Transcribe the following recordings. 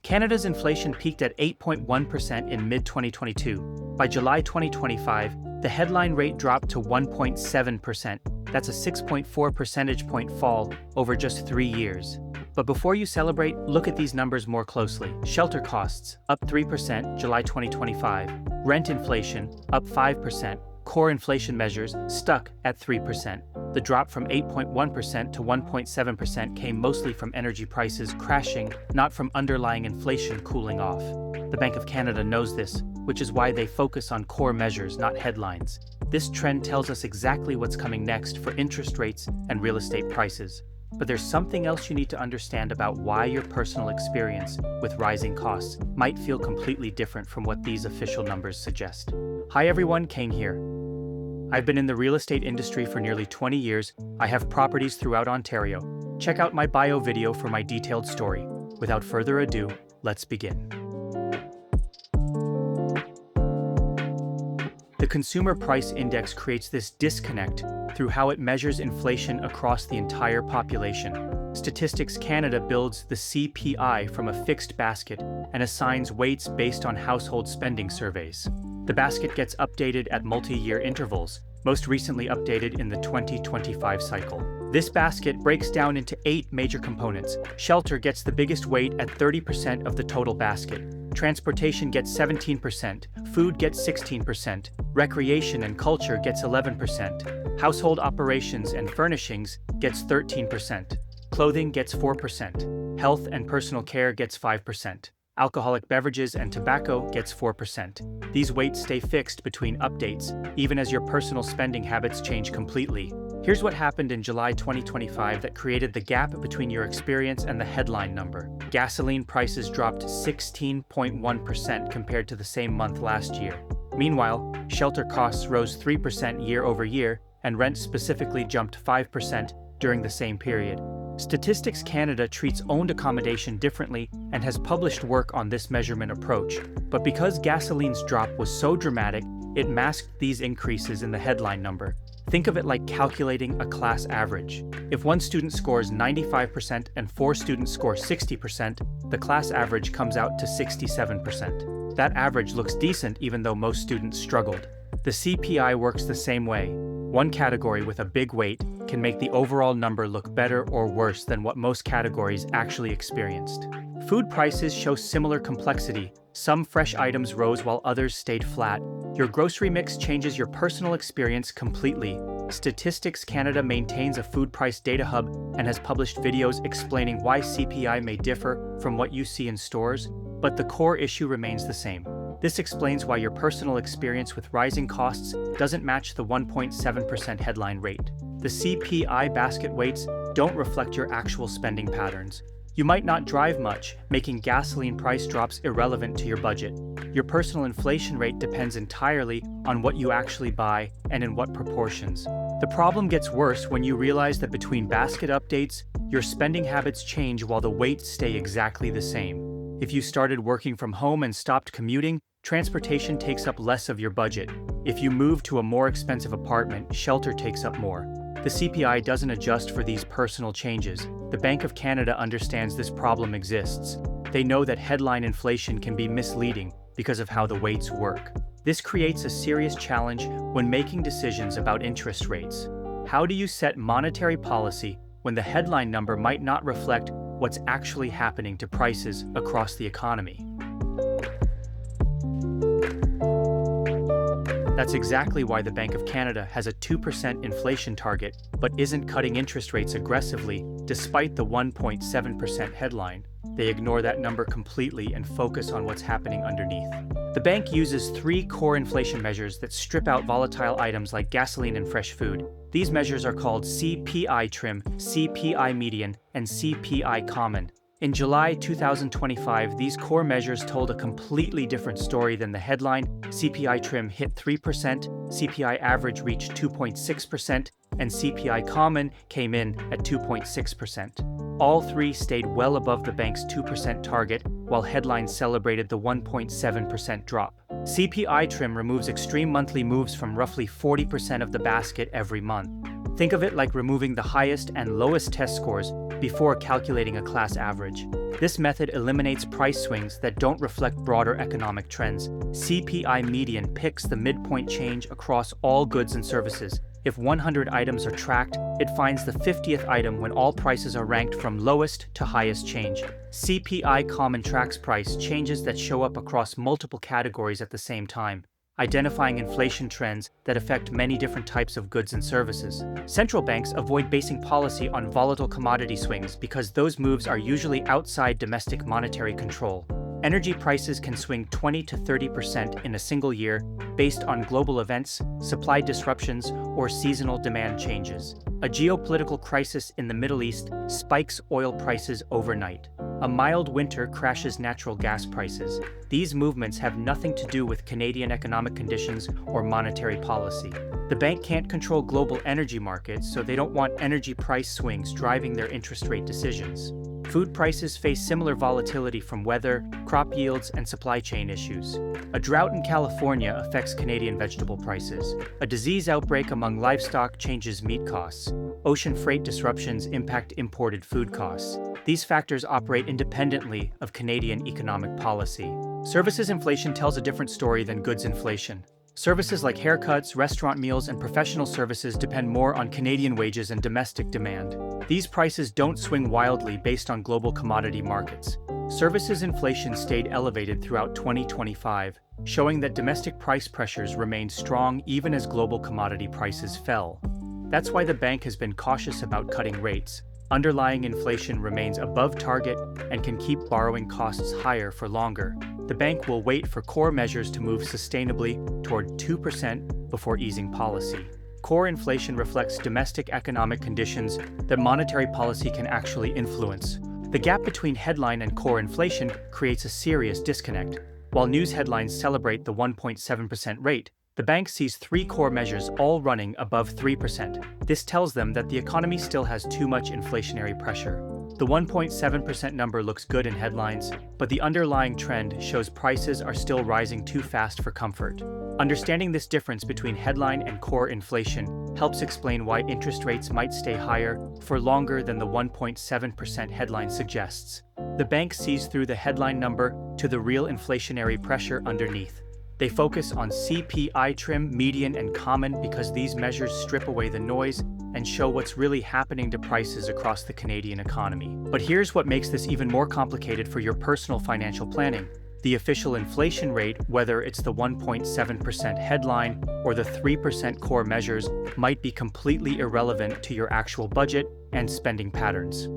Canada's inflation peaked at 8.1% in mid-2022. By July 2025, the headline rate dropped to 1.7%. That's a 6.4 percentage point fall over just 3 years. But before you celebrate, look at these numbers more closely. Shelter costs, up 3% July 2025. Rent inflation, up 5%. Core inflation measures, stuck at 3%. The drop from 8.1% to 1.7% came mostly from energy prices crashing, not from underlying inflation cooling off. The Bank of Canada knows this, which is why they focus on core measures, not headlines. This trend tells us exactly what's coming next for interest rates and real estate prices. But there's something else you need to understand about why your personal experience with rising costs might feel completely different from what these official numbers suggest. Hi everyone, Kang here. I've been in the real estate industry for nearly 20 years. I have properties throughout Ontario. Check out my bio video for my detailed story. Without further ado, let's begin. The Consumer Price Index creates this disconnect through how it measures inflation across the entire population. Statistics Canada builds the CPI from a fixed basket and assigns weights based on household spending surveys. The basket gets updated at multi-year intervals, most recently updated in the 2025 cycle. This basket breaks down into 8 major components. Shelter gets the biggest weight at 30% of the total basket. Transportation gets 17%, food gets 16%, recreation and culture gets 11%, household operations and furnishings gets 13%, clothing gets 4%, health and personal care gets 5%. Alcoholic beverages and tobacco gets 4%. These weights stay fixed between updates, even as your personal spending habits change completely. Here's what happened in July 2025 that created the gap between your experience and the headline number. Gasoline prices dropped 16.1% compared to the same month last year. Meanwhile, shelter costs rose 3% year over year, and rent specifically jumped 5% during the same period. Statistics Canada treats owned accommodation differently and has published work on this measurement approach. But because gasoline's drop was so dramatic, it masked these increases in the headline number. Think of it like calculating a class average. If one student scores 95% and 4 students score 60%, the class average comes out to 67%. That average looks decent even though most students struggled. The CPI works the same way. One category with a big weight can make the overall number look better or worse than what most categories actually experienced. Food prices show similar complexity. Some fresh items rose while others stayed flat. Your grocery mix changes your personal experience completely. Statistics Canada maintains a food price data hub and has published videos explaining why CPI may differ from what you see in stores, but the core issue remains the same. This explains why your personal experience with rising costs doesn't match the 1.7% headline rate. The CPI basket weights don't reflect your actual spending patterns. You might not drive much, making gasoline price drops irrelevant to your budget. Your personal inflation rate depends entirely on what you actually buy and in what proportions. The problem gets worse when you realize that between basket updates, your spending habits change while the weights stay exactly the same. If you started working from home and stopped commuting, transportation takes up less of your budget. If you move to a more expensive apartment, shelter takes up more. The CPI doesn't adjust for these personal changes. The Bank of Canada understands this problem exists. They know that headline inflation can be misleading because of how the weights work. This creates a serious challenge when making decisions about interest rates. How do you set monetary policy when the headline number might not reflect what's actually happening to prices across the economy? That's exactly why the Bank of Canada has a 2% inflation target, but isn't cutting interest rates aggressively despite the 1.7% headline. They ignore that number completely and focus on what's happening underneath. The bank uses 3 core inflation measures that strip out volatile items like gasoline and fresh food. These measures are called CPI trim, CPI median, and CPI common. In July 2025, these core measures told a completely different story than the headline. CPI trim hit 3%, CPI average reached 2.6%, and CPI common came in at 2.6%. All 3 stayed well above the bank's 2% target, while headlines celebrated the 1.7% drop. CPI trim removes extreme monthly moves from roughly 40% of the basket every month. Think of it like removing the highest and lowest test scores before calculating a class average. This method eliminates price swings that don't reflect broader economic trends. CPI median picks the midpoint change across all goods and services. If 100 items are tracked, it finds the 50th item when all prices are ranked from lowest to highest change. CPI common tracks price changes that show up across multiple categories at the same time, identifying inflation trends that affect many different types of goods and services. Central banks avoid basing policy on volatile commodity swings because those moves are usually outside domestic monetary control. Energy prices can swing 20 to 30% in a single year based on global events, supply disruptions, or seasonal demand changes. A geopolitical crisis in the Middle East spikes oil prices overnight. A mild winter crashes natural gas prices. These movements have nothing to do with Canadian economic conditions or monetary policy. The bank can't control global energy markets, so they don't want energy price swings driving their interest rate decisions. Food prices face similar volatility from weather, crop yields, and supply chain issues. A drought in California affects Canadian vegetable prices. A disease outbreak among livestock changes meat costs. Ocean freight disruptions impact imported food costs. These factors operate independently of Canadian economic policy. Services inflation tells a different story than goods inflation. Services like haircuts, restaurant meals, and professional services depend more on Canadian wages and domestic demand. These prices don't swing wildly based on global commodity markets. Services inflation stayed elevated throughout 2025, showing that domestic price pressures remained strong even as global commodity prices fell. That's why the bank has been cautious about cutting rates. Underlying inflation remains above target and can keep borrowing costs higher for longer. The bank will wait for core measures to move sustainably toward 2% before easing policy. Core inflation reflects domestic economic conditions that monetary policy can actually influence. The gap between headline and core inflation creates a serious disconnect. While news headlines celebrate the 1.7% rate, the bank sees three core measures all running above 3%. This tells them that the economy still has too much inflationary pressure. The 1.7% number looks good in headlines, but the underlying trend shows prices are still rising too fast for comfort. Understanding this difference between headline and core inflation helps explain why interest rates might stay higher for longer than the 1.7% headline suggests. The bank sees through the headline number to the real inflationary pressure underneath. They focus on CPI trim, median, and common because these measures strip away the noise and show what's really happening to prices across the Canadian economy. But here's what makes this even more complicated for your personal financial planning. The official inflation rate, whether it's the 1.7% headline or the 3% core measures, might be completely irrelevant to your actual budget and spending patterns.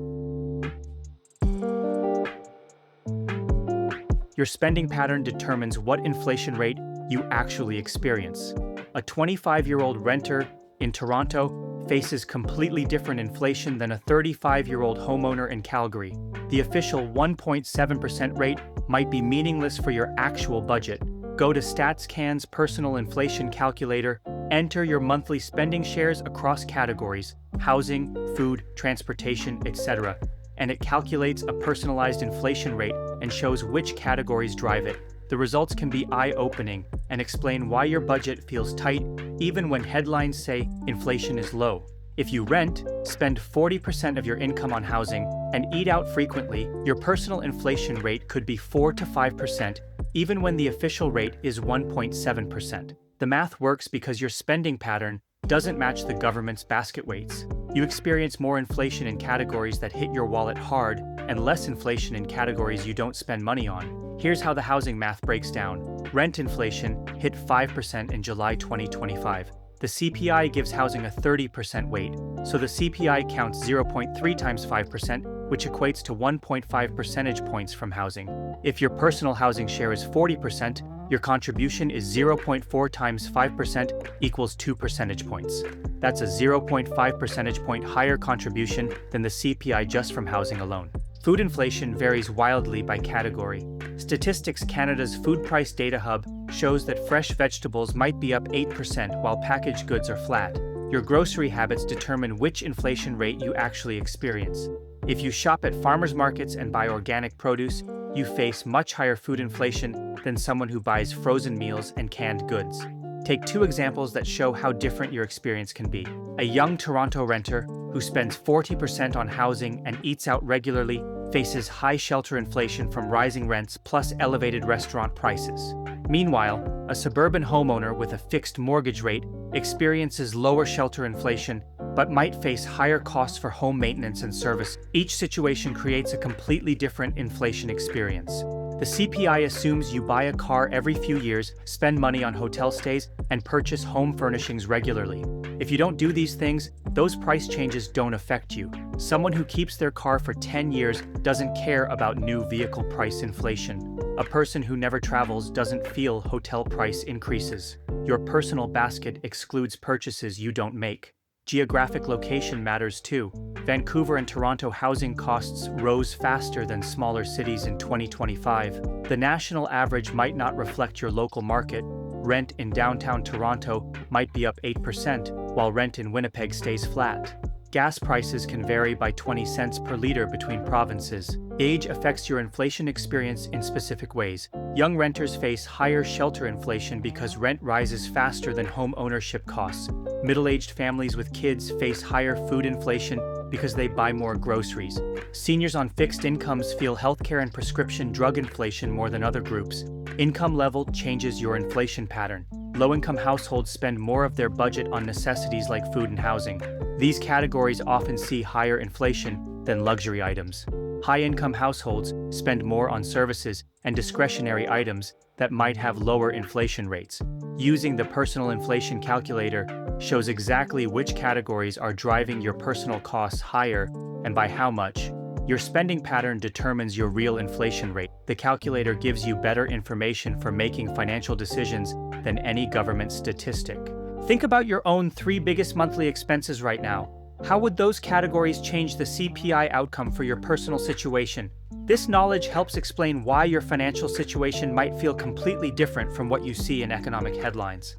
Your spending pattern determines what inflation rate you actually experience. A 25-year-old renter in Toronto faces completely different inflation than a 35-year-old homeowner in Calgary. The official 1.7% rate might be meaningless for your actual budget. Go to StatsCan's personal inflation calculator, enter your monthly spending shares across categories, housing, food, transportation, etc., and it calculates a personalized inflation rate and shows which categories drive it. The results can be eye-opening and explain why your budget feels tight even when headlines say inflation is low. If you rent, spend 40% of your income on housing, and eat out frequently, your personal inflation rate could be 4 to 5%, even when the official rate is 1.7%. The math works because your spending pattern doesn't match the government's basket weights. You experience more inflation in categories that hit your wallet hard and less inflation in categories you don't spend money on. Here's how the housing math breaks down. Rent inflation hit 5% in July 2025. The CPI gives housing a 30% weight, so the CPI counts 0.3 times 5%, which equates to 1.5 percentage points from housing. If your personal housing share is 40%, your contribution is 0.4 times 5% equals 2 percentage points. That's a 0.5 percentage point higher contribution than the CPI just from housing alone. Food inflation varies wildly by category. Statistics Canada's Food Price Data Hub shows that fresh vegetables might be up 8% while packaged goods are flat. Your grocery habits determine which inflation rate you actually experience. If you shop at farmers markets and buy organic produce, you face much higher food inflation than someone who buys frozen meals and canned goods. Take two examples that show how different your experience can be. A young Toronto renter who spends 40% on housing and eats out regularly, faces high shelter inflation from rising rents plus elevated restaurant prices. Meanwhile, a suburban homeowner with a fixed mortgage rate experiences lower shelter inflation but might face higher costs for home maintenance and service. Each situation creates a completely different inflation experience. The CPI assumes you buy a car every few years, spend money on hotel stays, and purchase home furnishings regularly. If you don't do these things, those price changes don't affect you. Someone who keeps their car for 10 years doesn't care about new vehicle price inflation. A person who never travels doesn't feel hotel price increases. Your personal basket excludes purchases you don't make. Geographic location matters too. Vancouver and Toronto housing costs rose faster than smaller cities in 2025. The national average might not reflect your local market. Rent in downtown Toronto might be up 8%, while rent in Winnipeg stays flat. Gas prices can vary by 20 cents per liter between provinces. Age affects your inflation experience in specific ways. Young renters face higher shelter inflation because rent rises faster than home ownership costs. Middle-aged families with kids face higher food inflation because they buy more groceries. Seniors on fixed incomes feel healthcare and prescription drug inflation more than other groups. Income level changes your inflation pattern. Low-income households spend more of their budget on necessities like food and housing. These categories often see higher inflation than luxury items. High-income households spend more on services and discretionary items that might have lower inflation rates. Using the personal inflation calculator shows exactly which categories are driving your personal costs higher and by how much. Your spending pattern determines your real inflation rate. The calculator gives you better information for making financial decisions than any government statistic. Think about your own 3 biggest monthly expenses right now. How would those categories change the CPI outcome for your personal situation? This knowledge helps explain why your financial situation might feel completely different from what you see in economic headlines.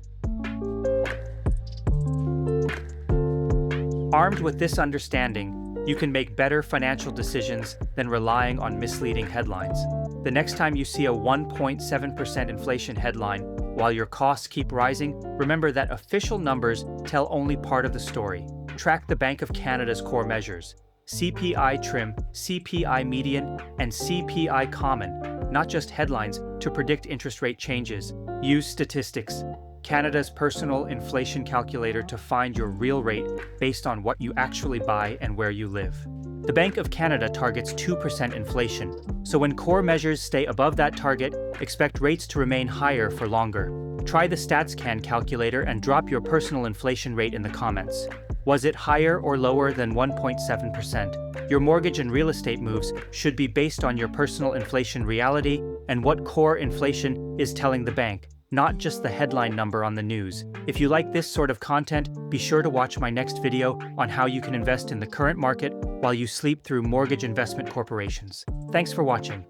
Armed with this understanding, you can make better financial decisions than relying on misleading headlines. The next time you see a 1.7% inflation headline while your costs keep rising, remember that official numbers tell only part of the story. Track the Bank of Canada's core measures: CPI trim, CPI median, and CPI common, not just headlines, to predict interest rate changes. Use statistics, Canada's personal inflation calculator, to find your real rate based on what you actually buy and where you live. The Bank of Canada targets 2% inflation, so when core measures stay above that target, expect rates to remain higher for longer. Try the StatsCan calculator and drop your personal inflation rate in the comments. Was it higher or lower than 1.7%? Your mortgage and real estate moves should be based on your personal inflation reality and what core inflation is telling the bank, not just the headline number on the news. If you like this sort of content, be sure to watch my next video on how you can invest in the current market while you sleep through mortgage investment corporations. Thanks for watching.